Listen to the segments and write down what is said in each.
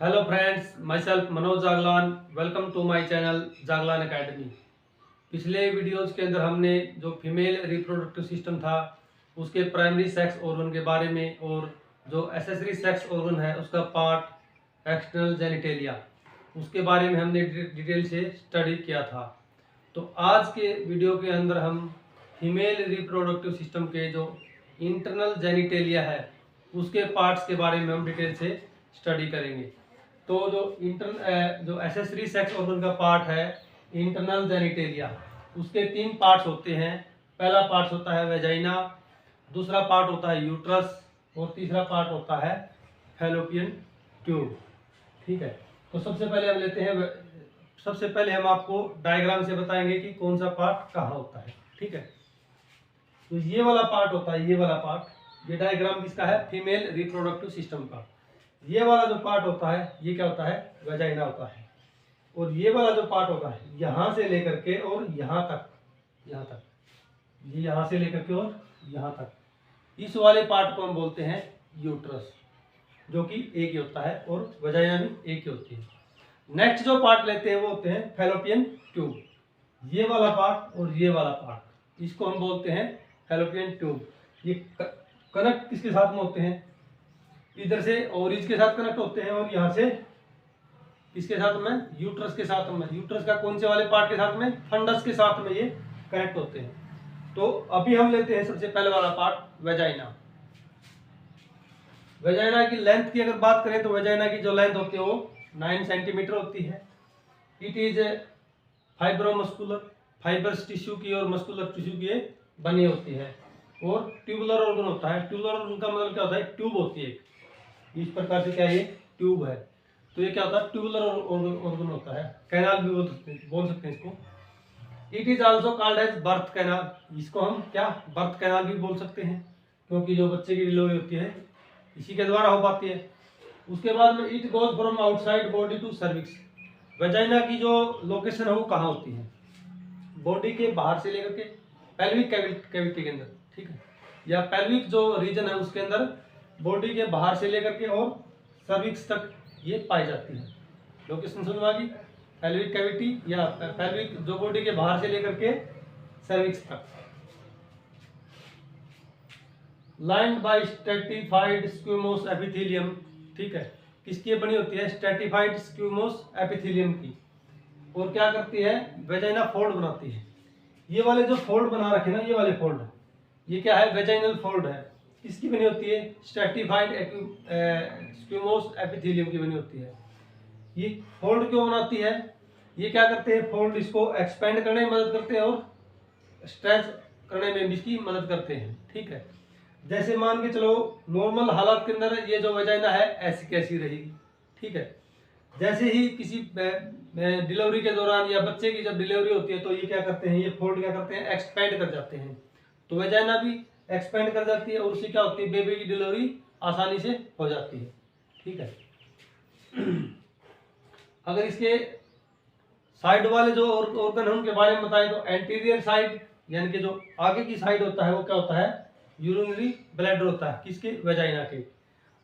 Hello friends, myself Manoj Jaglan. Welcome to my channel Jaglan academy. पिछले videos के अंदर हमने जो फीमेल रिप्रोडक्टिव सिस्टम था उसके प्राइमरी सेक्स ऑर्गन के बारे में और जो एसेसरी सेक्स ऑर्गन है उसका पार्ट एक्सटर्नल जेनिटेलिया उसके बारे में हमने डिटेल से स्टडी किया था। तो आज के वीडियो के अंदर हम फीमेल रिप्रोडक्टिव सिस्टम के जो इंटरनल जेनिटेलिया है उसके पार्ट्स के बारे में हम डिटेल से स्टडी करेंगे। तो जो एसेसरी सेक्स ऑर्गन का पार्ट है इंटरनल जेनिटेलिया, उसके 3 पार्ट्स होते हैं। पहला पार्ट होता है वेजाइना, दूसरा पार्ट होता है यूट्रस और तीसरा पार्ट होता है फैलोपियन ट्यूब। ठीक है, तो सबसे पहले हम आपको डायग्राम से बताएंगे कि कौन सा पार्ट कहाँ होता है। ठीक है, तो ये वाला पार्ट होता है, ये वाला पार्ट, ये डायग्राम किसका है? फीमेल रिप्रोडक्टिव सिस्टम का। ये वाला जो पार्ट होता है ये क्या होता है? वेजाइना होता है। और ये वाला जो पार्ट होता है यहाँ से लेकर के और यहाँ तक, ये यहाँ से लेकर के और यहाँ तक, इस वाले पार्ट को हम बोलते हैं यूट्रस, जो कि एक ही होता है, और वेजाइना भी एक ही होती है। नेक्स्ट जो पार्ट लेते हैं वो होते हैं फैलोपियन ट्यूब। ये वाला पार्ट और ये वाला पार्ट, इसको हम बोलते हैं फैलोपियन ट्यूब। ये कनेक्ट किसके साथ में होते हैं? इधर से ओरिज के साथ कनेक्ट होते हैं और यहाँ से किसके साथ में? यूट्रस के साथ में। यूट्रस का कौन से वाले पार्ट के साथ में? फंडस के साथ में ये कनेक्ट होते हैं। तो अभी हम लेते हैं सबसे पहले वाला पार्ट वेजाइना। वेजाइना की लेंथ की अगर बात करें तो वेजाइना की जो लेंथ होती है वो 9 सेंटीमीटर होती है। It is fibromuscular, fibres tissue की और मस्कुलर टिश्यू की बनी होती है। और ट्यूबुलर ऑर्गन होता है। ट्यूबुलर ऑर्गन का मतलब क्या होता है? ट्यूब होती है इस प्रकार से। क्या ये ट्यूब है? तो ये क्या होता है? ट्यूबुलर ऑर्गन होता है। कैनाल भी बोल सकते हैं इसको। It is also called as birth canal. इसको हम क्या बर्थ कैनाल भी बोल सकते हैं, क्योंकि जो बच्चे की डिलीवरी होती है इसी के द्वारा हो पाती है। उसके बाद में it goes from outside body to cervix. Vagina की जो लोकेशन है वो कहाँ होती है? बॉडी के बाहर से लेकर के पेल्विक कैविटी के अंदर, ठीक है, या पेल्विक जो रीजन है उसके अंदर बॉडी के बाहर से लेकर के और सर्विक्स तक ये पाई जाती है। लोकेशन समझ में आ गई? पेल्विक कैविटी या पेल्विक जो बॉडी के बाहर से लेकर के सर्विक्स तक। Lined by stratified squamous epithelium. ठीक है, किसकी बनी होती है? स्ट्रेटिफाइड स्क्विमोस एपिथेलियम की। और क्या करती है? वेजाइना फोल्ड बनाती है। ये वाले जो फोल्ड बना रखे ना, ये वाले फोल्ड, ये क्या है? वेजाइनल फोल्ड है। किसकी बनी होती है? स्ट्रेटिफाइड स्क्विमोस एपिथेलियम की बनी होती है। ये फोल्ड क्यों बनाती है? ये क्या करते हैं? फोल्ड इसको एक्सपेंड करने में मदद करते हैं और स्ट्रेच करने में भी इसकी मदद करते हैं। ठीक है, जैसे मान के चलो नॉर्मल हालात के अंदर ये जो वेजाइना है ऐसी कैसी रहेगी। ठीक है, जैसे ही किसी डिलीवरी के दौरान या बच्चे की जब डिलीवरी होती है तो ये क्या करते हैं? ये फोल्ड क्या करते हैं? एक्सपेंड कर जाते हैं। तो वेजाइना भी एक्सपेंड कर जाती है और उससे क्या होती है? बेबी की डिलीवरी आसानी से हो जाती है। ठीक है, अगर इसके साइड वाले जो ऑर्गन है उनके बारे में बताएं तो एंटीरियर साइड यानी कि जो आगे की साइड होता है वो क्या होता है? यूरिनरी ब्लैडर होता है। किसके? वेजाइना के।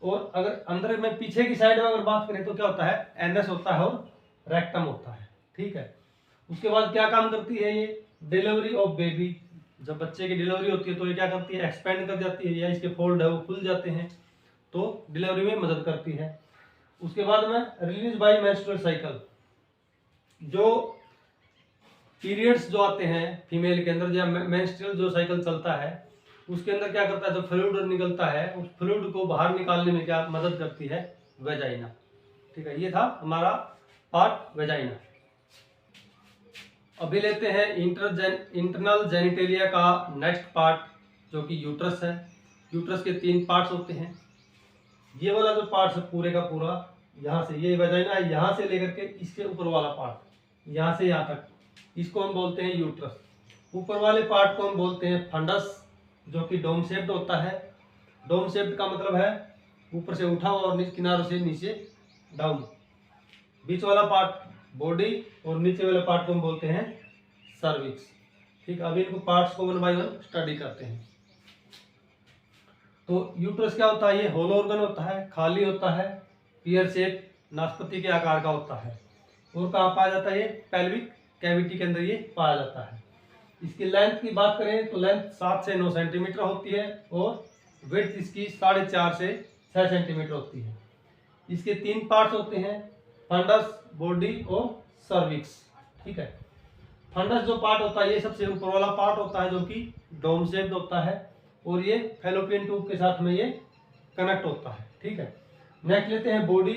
और अगर अंदर में पीछे की साइड में अगर बात करें तो क्या होता है? एनएस होता है और रेक्टम होता है। ठीक है, उसके बाद क्या काम करती है ये? Delivery of baby. जब बच्चे की डिलीवरी होती है तो ये क्या करती है? एक्सपेंड कर जाती है, या इसके फोल्ड है वो खुल जाते हैं, तो डिलीवरी में मदद करती है। उसके बाद में रिलीज बाय मेंस्ट्रुअल साइकिल। जो पीरियड्स जो आते हैं फीमेल के अंदर, या मेंस्ट्रुअल जो साइकिल चलता है उसके अंदर क्या करता है? जो फ्लूइड निकलता है उस फ्लूइड को बाहर निकालने में क्या मदद करती है? वेजाइना। ठीक है, ये था हमारा पार्ट वेजाइना। अभी लेते हैं इंटरनल जेनिटेलिया का नेक्स्ट पार्ट, जो कि यूट्रस है। यूट्रस के 3 पार्ट्स होते हैं। ये वाला जो पार्ट है पूरे का पूरा, यहाँ से ये वेजाइना है, यहाँ से लेकर के इसके ऊपर वाला पार्ट, यहाँ से यहाँ तक, इसको हम बोलते हैं यूट्रस। ऊपर वाले पार्ट को हम बोलते हैं फंडस, जो कि डोम शेप्ड होता है। डोम शेप्ड का मतलब है ऊपर से उठा हुआ और किनारों से नीचे डाउन। बीच वाला पार्ट बॉडी और नीचे वाले पार्ट को हम बोलते हैं सर्विक्स। ठीक, अभी इनको पार्ट्स को 1 बाय 1 स्टडी करते हैं। तो यूट्रस क्या होता है? ये होलो ऑर्गन होता है, खाली होता है, पियर शेप नाशपाती के आकार का होता है। और कहाँ पाया जाता है? ये पेल्विक कैविटी के अंदर ये पाया जाता है। इसकी लेंथ की बात करें तो लेंथ 7 से 9 सेंटीमीटर होती है और विड्थ इसकी 4.5 से 6 सेंटीमीटर होती है। इसके 3 पार्ट्स होते हैं, फंडस, बॉडी और सर्विक्स। ठीक है, फंडस जो पार्ट होता है ये सबसे ऊपर वाला पार्ट होता है जो कि डोम शेप्ड होता है और ये फैलोपियन ट्यूब के साथ में ये कनेक्ट होता है। ठीक है, नेक्स्ट लेते हैं बॉडी।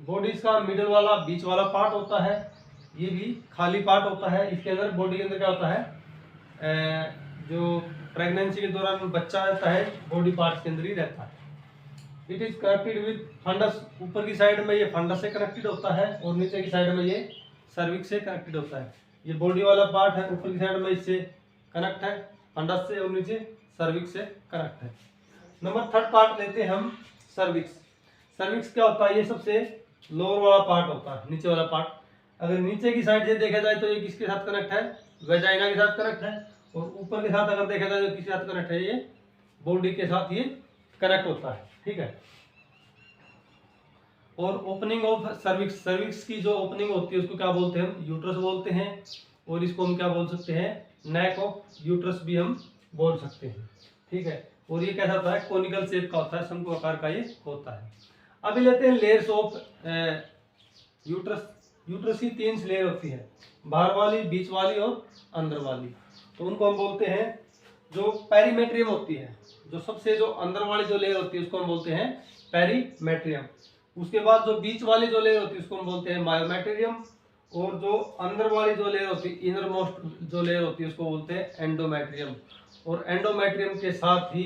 बॉडी इसका मिडल वाला बीच वाला पार्ट होता है, ये भी खाली पार्ट होता है। इसके अंदर बॉडी के अंदर क्या होता है, जो प्रेगनेंसी के दौरान बच्चा रहता है बॉडी पार्ट के अंदर ही रहता है। It is connected with fundus, ऊपर की साइड में ये फंडस से कनेक्टेड होता है और नीचे की साइड में ये सर्विक्स से कनेक्टेड होता है। ये बॉडी वाला पार्ट है, ऊपर की साइड में इससे कनेक्ट है फंडस से और नीचे सर्विक्स से कनेक्ट है। नंबर 3 पार्ट लेते हैं हम सर्विक्स। सर्विक्स क्या होता है? ये सबसे लोअर वाला पार्ट होता है, नीचे वाला पार्ट। अगर नीचे की साइड से देखा जाए तो ये किसके साथ कनेक्ट है? वेजाइना के साथ कनेक्ट है। और ऊपर के साथ अगर देखा जाए तो किसके साथ कनेक्ट है? ये बॉडी के साथ ये कनेक्ट होता है। ठीक है, और ओपनिंग ऑफ सर्विक्स, सर्विक्स की जो ओपनिंग होती है उसको क्या बोलते हैं? हम यूट्रस बोलते हैं। और इसको हम क्या बोल सकते हैं? नेक ऑफ यूट्रस भी हम बोल सकते हैं। ठीक है, और ये कैसा होता है? कोनिकल शेप का होता है, शंकु आकार का ये होता है। अभी लेते हैं लेयर्स ऑफ यूट्रस। यूट्रस की 3 लेयर होती है, बाहर वाली, बीच वाली और अंदर वाली। तो उनको हम बोलते हैं, जो पेरीमेट्रियम होती है, जो सबसे जो अंदर वाली जो लेयर होती है उसको हम बोलते हैं पेरीमेट्रियम। उसके बाद जो बीच वाली जो लेयर होती है उसको हम बोलते हैं मायोमेट्रियम। और जो अंदर वाली जो लेयर होती है, इनर मोस्ट जो लेयर होती है उसको बोलते हैं एंडोमेट्रियम। और एंडोमेट्रियम के साथ ही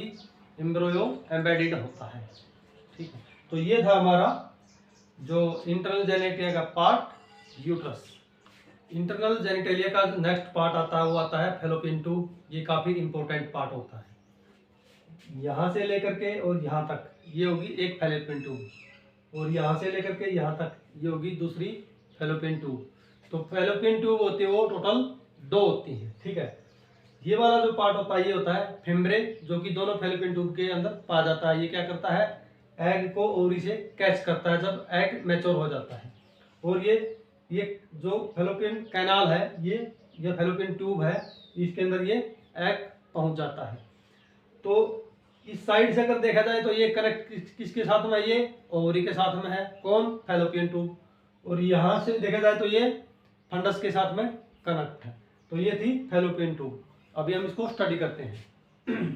एम्ब्रियो एम्बेडेड होता है। ठीक है, तो ये था हमारा जो इंटरनल जेनेटिया का पार्ट यूट्रस। इंटरनल जेनिटेलिया का नेक्स्ट पार्ट आता है वो आता है फैलोपियन ट्यूब। ये काफी इंपॉर्टेंट पार्ट होता है। यहाँ से लेकर के और यहाँ तक ये होगी एक फैलोपियन ट्यूब, और यहाँ से लेकर के यहाँ तक ये होगी दूसरी फैलोपियन ट्यूब। तो फैलोपियन ट्यूब होती है वो टोटल 2 होती है। ठीक है, ये वाला जो पार्ट होता है ये होता है फिम्ब्रे, जो कि दोनों फैलोपियन ट्यूब के अंदर पाया जाता है। ये क्या करता है? एग को ओवरी से कैच करता है जब एग मैच्योर हो जाता है। और ये जो फैलोपियन कैनाल है, ये फैलोपियन ट्यूब है, इसके अंदर ये एग पहुंच जाता है। तो इस साइड से अगर देखा जाए तो ये कनेक्ट किसके साथ में? ये ओवरी के साथ में है। कौन? Fallopian tube. और यहाँ से देखा जाए तो ये फंडस के साथ में कनेक्ट है। तो ये थी फैलोपियन ट्यूब। अभी हम इसको स्टडी करते हैं।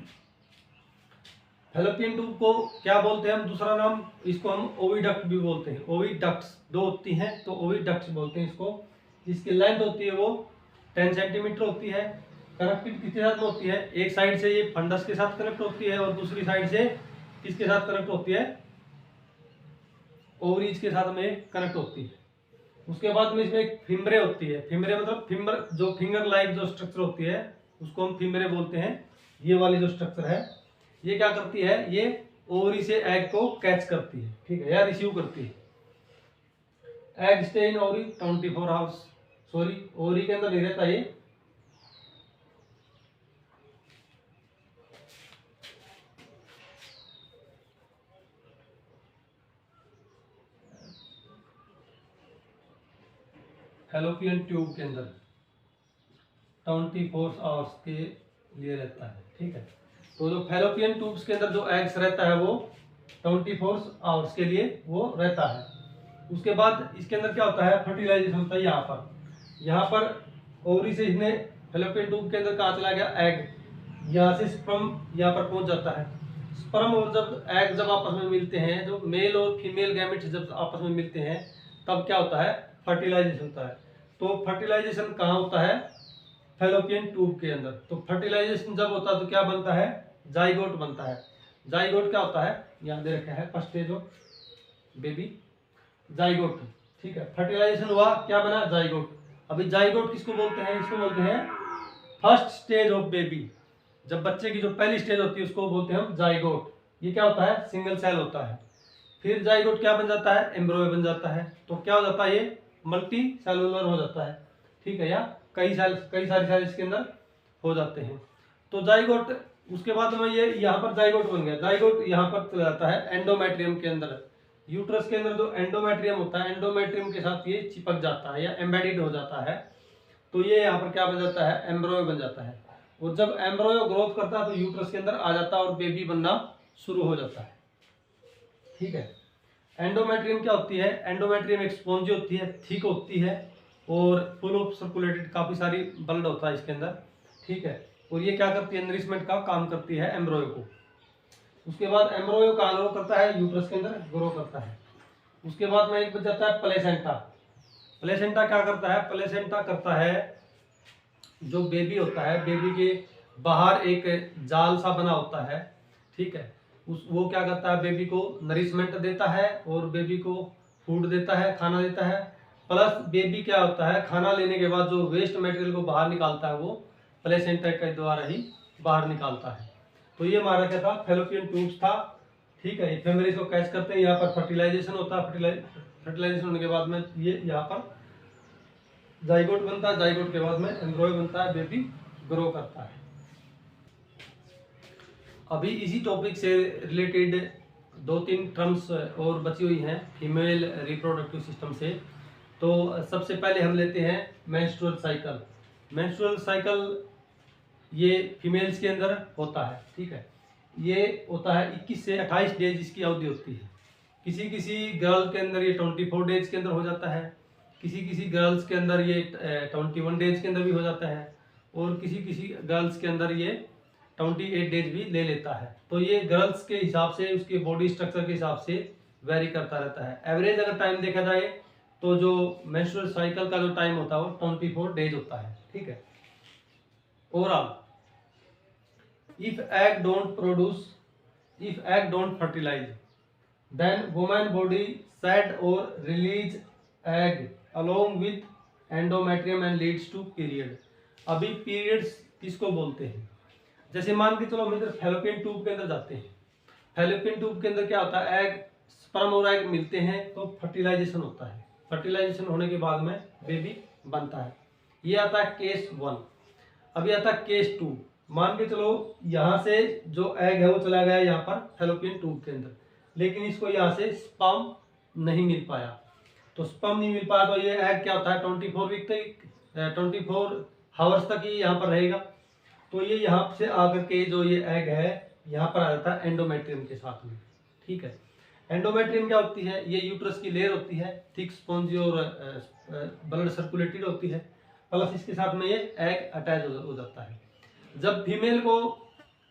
फैलोपियन ट्यूब को क्या बोलते हैं हम? दूसरा नाम इसको हम ओविडक्ट भी बोलते हैं। ओविडक्ट्स 2 होती हैं तो ओविडक्ट्स बोलते हैं इसको। इसकी लेंथ होती है वो 10 सेंटीमीटर होती है। कनेक्टेड किसके साथ में होती है? एक साइड से ये फंडस के साथ कनेक्ट होती है और दूसरी साइड से किसके साथ कनेक्ट होती है? ओवरीज के साथ में कनेक्ट होती है। उसके बाद में इसमें एक फिम्ब्रे होती है। फिम्ब्रे मतलब फिंगर, जो फिंगर लाइक जो स्ट्रक्चर होती है उसको हम फिम्ब्रे बोलते हैं। ये वाली जो स्ट्रक्चर है ये क्या करती है? ये ओवरी से एग को कैच करती है। ठीक है, या रिसीव करती है। Egg stay in ovary 24 hours. Sorry, ovary के अंदर नहीं रहता ये, फैलोपियन ट्यूब के अंदर 24 आवर्स के लिए रहता है। ठीक है, तो जो फैलोपियन ट्यूब्स के अंदर जो एग्स रहता है वो 24 आवर्स के लिए वो रहता है। उसके बाद इसके अंदर क्या होता है? फर्टिलाइजेशन होता है। यहाँ पर ओवरी से इसने फैलोपियन ट्यूब के अंदर कहाँ चला गया? एग। यहाँ से स्पर्म यहाँ पर पहुंच जाता है। स्पर्म और जब एग जब आपस में मिलते हैं, जो मेल और फीमेल गैमेट्स जब आपस में मिलते हैं तब क्या होता है? फर्टिलाइजेशन होता है। तो फर्टिलाइजेशन कहाँ होता है? फैलोपियन ट्यूब के अंदर। तो फर्टिलाइजेशन जब होता है तो क्या बनता है? जाइगोट बनता है। जाइगोट क्या होता है? यहाँ दे रखा है first stage of baby, zygote. ठीक है, फर्टिलाइजेशन हुआ, क्या बना? जाइगोट। अभी जाइगोट किसको बोलते हैं? इसको बोलते हैं फर्स्ट स्टेज ऑफ बेबी। जब बच्चे की जो पहली स्टेज होती है उसको बोलते हैं हम जाइगोट। ये क्या होता है? सिंगल सेल होता है। फिर जाइगोट क्या बन जाता है? एम्ब्रियो बन जाता है। तो क्या हो जाता है? ये मल्टी सेलुलर हो जाता है। ठीक है, या कई सारी सेल इसके अंदर हो जाते हैं। तो जाइगोट, उसके बाद में ये यहाँ पर जाइगोट बन गया। जाइगोट यहाँ पर चला जाता है एंडोमेट्रियम के अंदर। यूट्रस के अंदर जो एंडोमेट्रियम होता है, एंडोमेट्रियम के साथ ये चिपक जाता है या एम्बेडेड हो जाता है, तो ये यहाँ पर क्या बन जाता है, एम्ब्रॉयो बन जाता है। और जब एम्ब्रॉयो ग्रोथ करता है तो यूट्रस के अंदर आ जाता है और बेबी बनना शुरू हो जाता है। ठीक है। एंडोमेट्रियम क्या होती है, एंडोमेट्रियम एक स्पॉन्जी होती है, थिक होती है और फुल ऑफ सर्कुलेटेड, काफ़ी सारी ब्लड होता है इसके अंदर। ठीक है। और ये क्या करती है, नरिशमेंट का काम करती है एम्ब्रॉयो को। उसके बाद एम्ब्रॉयो कहाँ ग्रो करता है, यूट्रस के अंदर ग्रो करता है। उसके बाद में एक बच जाता है प्लेसेंटा। प्लेसेंटा क्या करता है, प्लेसेंटा करता है, जो बेबी होता है, बेबी के बाहर एक जाल सा बना होता है। ठीक है। वो क्या करता है, बेबी को नरिशमेंट देता है और बेबी को फूड देता है, खाना देता है। प्लस बेबी क्या होता है, खाना लेने के बाद जो वेस्ट मटेरियल को बाहर निकालता है वो प्लेसेंटा के द्वारा ही बाहर निकालता है। तो ये हमारा क्या था, फैलोपियन ट्यूब्स था। ठीक है। फीमेल को कैच करते हैं, यहाँ पर फर्टिलाइजेशन होता है, फर्टिलाइजेशन होने के बाद में ये यहाँ पर जाइगोट बनता है, जाइगोट के बाद में एम्ब्रॉय बनता है, बेबी ग्रो करता है। अभी इसी टॉपिक से रिलेटेड 2-3 टर्म्स और बची हुई हैं फीमेल रिप्रोडक्टिव सिस्टम से। तो सबसे पहले हम लेते हैं मेंस्ट्रुअल साइकिल। मेंस्ट्रुअल साइकिल ये फीमेल्स के अंदर होता है। ठीक है। ये होता है 21 से 28 डेज इसकी अवधि होती है। किसी किसी गर्ल के अंदर ये 24 डेज के अंदर हो जाता है, किसी किसी गर्ल्स के अंदर ये 21 डेज के अंदर भी हो जाता है और किसी किसी गर्ल्स के अंदर ये 28 डेज भी ले लेता है। तो ये गर्ल्स के हिसाब से, उसके बॉडी स्ट्रक्चर के हिसाब से वेरी करता रहता है। एवरेज अगर टाइम देखा जाए तो जो मेंस्ट्रुअल साइकिल का जो टाइम होता है वो 24 डेज होता है। ठीक है। Overall, if egg don't fertilise, then women body shed or release egg along with endometrium and leads to period। अभी पीरियड्स किसको बोलते हैं, जैसे मान के चलो हम इधर फैलोपियन ट्यूब के अंदर जाते हैं। फैलोपियन ट्यूब के अंदर क्या होता है, एग, स्पर्म और एग मिलते हैं तो फर्टिलाइजेशन होता है। फर्टिलाइजेशन होने के बाद में बेबी बनता है। ये आता है केस 1। अभी आता है केस 2। मान के चलो यहाँ से जो एग है वो चला गया यहाँ पर फैलोपियन ट्यूब के अंदर, लेकिन इसको यहाँ से स्पर्म नहीं मिल पाया। तो स्पर्म नहीं मिल पाया तो ये एग क्या होता है, 24 हावर्स तक ही यहाँ पर रहेगा। तो ये यहाँ से आकर के जो ये एग है यहाँ पर आ जाता है एंडोमेट्रियम के साथ में। ठीक है। एंडोमेट्रियम क्या होती है, ये यूट्रस की लेयर होती है, थिक स्पॉन्जी और ब्लड सर्कुलेटेड होती है। प्लस इसके साथ में ये एग अटैच हो जाता है। जब फीमेल को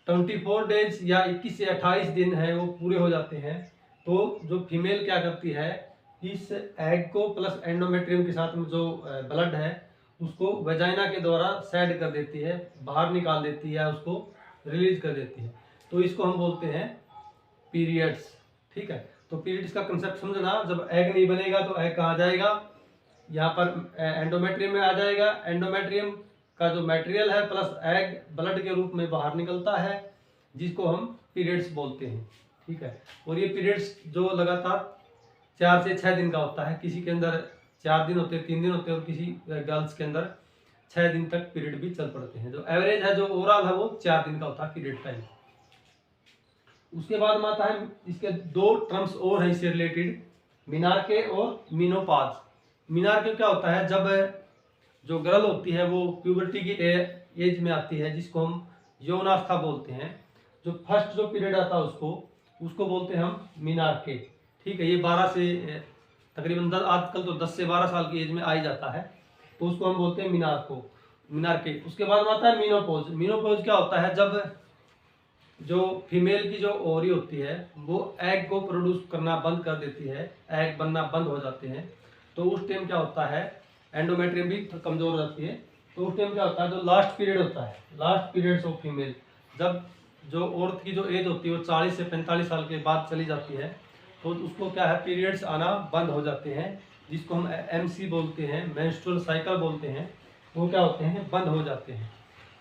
24 डेज या 21 से 28 दिन है वो पूरे हो जाते हैं, तो जो फीमेल क्या करती है, इस एग को प्लस एंडोमेट्रियम के साथ में जो ब्लड है उसको वेजाइना के द्वारा सेड कर देती है, बाहर निकाल देती है, उसको रिलीज कर देती है। तो इसको हम बोलते हैं पीरियड्स। ठीक है। तो पीरियड्स का कंसेप्ट समझना, जब एग नहीं बनेगा तो एग कहाँ जाएगा, यहाँ पर एंडोमेट्रियम में आ जाएगा। एंडोमेट्रियम का जो मटेरियल है प्लस एग ब्लड के रूप में बाहर निकलता है, जिसको हम पीरियड्स बोलते हैं। ठीक है। और ये पीरियड्स जो लगातार 4 से 6 दिन का होता है, किसी के अंदर 4 दिन होते हैं, 3 दिन होते हैं और किसी गर्ल्स के अंदर 6 दिन तक पीरियड भी चल पड़ते हैं। जो एवरेज है, जो ओवरऑल है वो 4 दिन का होता है पीरियड टाइम। उसके बाद में आता है, इसके 2 टर्म्स और हैं इससे रिलेटेड, मीनार्के और मीनोपॉज। मीनार्के क्या होता है, जब जो गर्ल होती है वो प्यूबर्टी की एज में आती है, जिसको हम यौनावस्था बोलते हैं। जो फर्स्ट जो पीरियड आता है उसको बोलते हैं हम मीनार्के। ठीक है। ये 12 से तकरीबन 10, आजकल तो 10 से 12 साल की एज में आ ही जाता है, तो उसको हम बोलते हैं मीनार्के। उसके बाद में आता है मीनोपॉज। मीनोपॉज क्या होता है, जब जो फीमेल की जो ओवरी होती है वो एग को प्रोड्यूस करना बंद कर देती है, एग बनना बंद हो जाते हैं। तो उस टाइम क्या होता है, एंडोमेट्रियम भी कमजोर हो जाती है। तो उस टाइम क्या होता है, जो लास्ट पीरियड होता है, लास्ट पीरियड्स ऑफ फीमेल, जब जो औरत की जो एज होती है वो 40 से 45 साल के बाद चली जाती है, तो उसको क्या है, पीरियड्स आना बंद हो जाते हैं, जिसको हम एमसी बोलते हैं, मेंस्ट्रुअल साइकिल बोलते हैं। वो क्या होते हैं, बंद हो जाते हैं।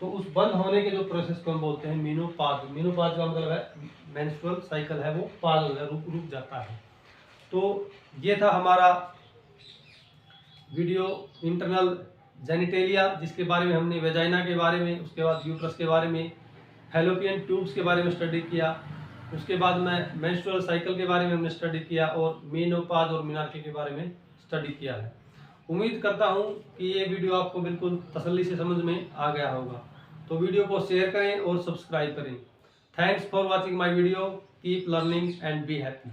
तो उस बंद होने के जो प्रोसेस को हम बोलते हैं मीनोपॉज। मीनोपॉज का मतलब है मेंस्ट्रुअल साइकिल है वो पाज हो गया, रुक जाता है। तो ये था हमारा वीडियो इंटरनल जेनिटेलिया, जिसके बारे में हमने वेजाइना के बारे में, उसके बाद यूट्रस के बारे में, फैलोपियन ट्यूब्स के बारे में स्टडी किया। उसके बाद मैं मेंस्ट्रुअल साइकिल के बारे में हमने स्टडी किया और मेनोपॉज और मेनार्की के बारे में स्टडी किया है। उम्मीद करता हूँ कि ये वीडियो आपको बिल्कुल तसल्ली से समझ में आ गया होगा। तो वीडियो को शेयर करें और सब्सक्राइब करें। Thanks for watching my video. Keep learning and be happy.